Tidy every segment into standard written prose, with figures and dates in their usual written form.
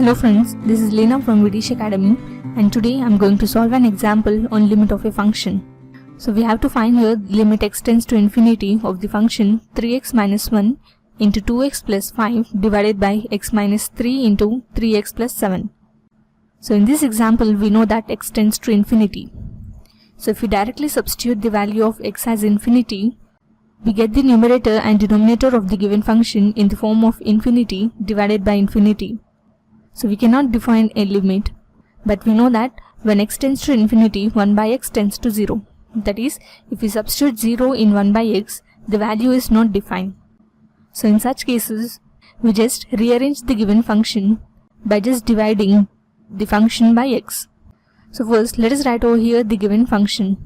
Hello friends, this is Lena from Vidish Academy, and today I am going to solve an example on limit of a function. So we have to find here limit x tends to infinity of the function 3x minus 1 into 2x plus 5 divided by x minus 3 into 3x plus 7. So in this example we know that x tends to infinity. So if we directly substitute the value of x as infinity, we get the numerator and denominator of the given function in the form of infinity divided by infinity. So we cannot define a limit, but we know that when x tends to infinity, 1 by x tends to 0. That is, if we substitute 0 in 1 by x, the value is not defined. So in such cases, we just rearrange the given function by just dividing the function by x. So first, let us write over here the given function.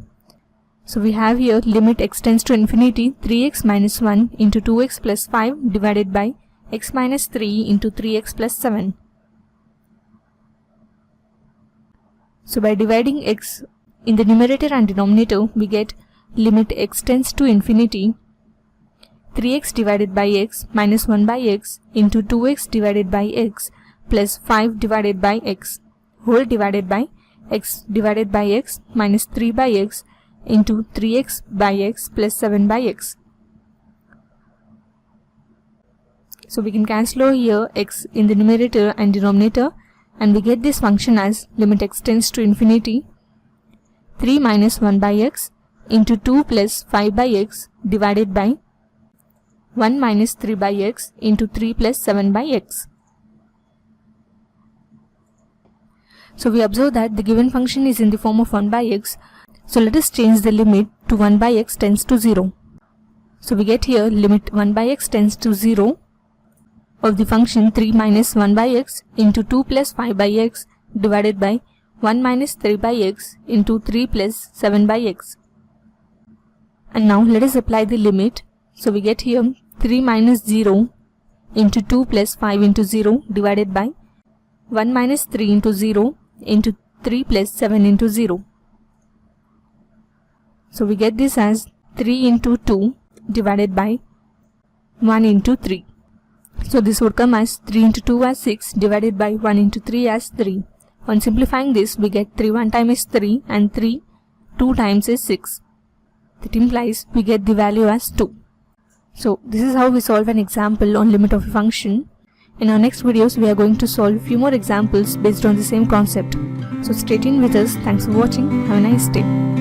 So we have here limit x tends to infinity 3x minus 1 into 2x plus 5 divided by x minus 3 into 3x plus 7. So by dividing x in the numerator and denominator, we get limit x tends to infinity 3x divided by x minus 1 by x into 2x divided by x plus 5 divided by x whole divided by x divided by x minus 3 by x into 3x by x plus 7 by x. So we can cancel over here x in the numerator and denominator, and we get this function as limit x tends to infinity 3 minus 1 by x into 2 plus 5 by x divided by 1 minus 3 by x into 3 plus 7 by x. So we observe that the given function is in the form of 1 by x. So let us change the limit to 1 by x tends to 0. So we get here limit 1 by x tends to 0 of the function 3 minus 1 by x into 2 plus 5 by x divided by 1 minus 3 by x into 3 plus 7 by x. And now let us apply the limit. So we get here 3 minus 0 into 2 plus 5 into 0 divided by 1 minus 3 into 0 into 3 plus 7 into 0. So we get this as 3 into 2 divided by 1 into 3. So this would come as 3 into 2 as 6 divided by 1 into 3 as 3. On simplifying this, we get 3 one time is 3 and 3 2 times is 6. That implies we get the value as 2. So this is how we solve an example on limit of a function. In our next videos, we are going to solve a few more examples based on the same concept. So stay tuned with us. Thanks for watching. Have a nice day.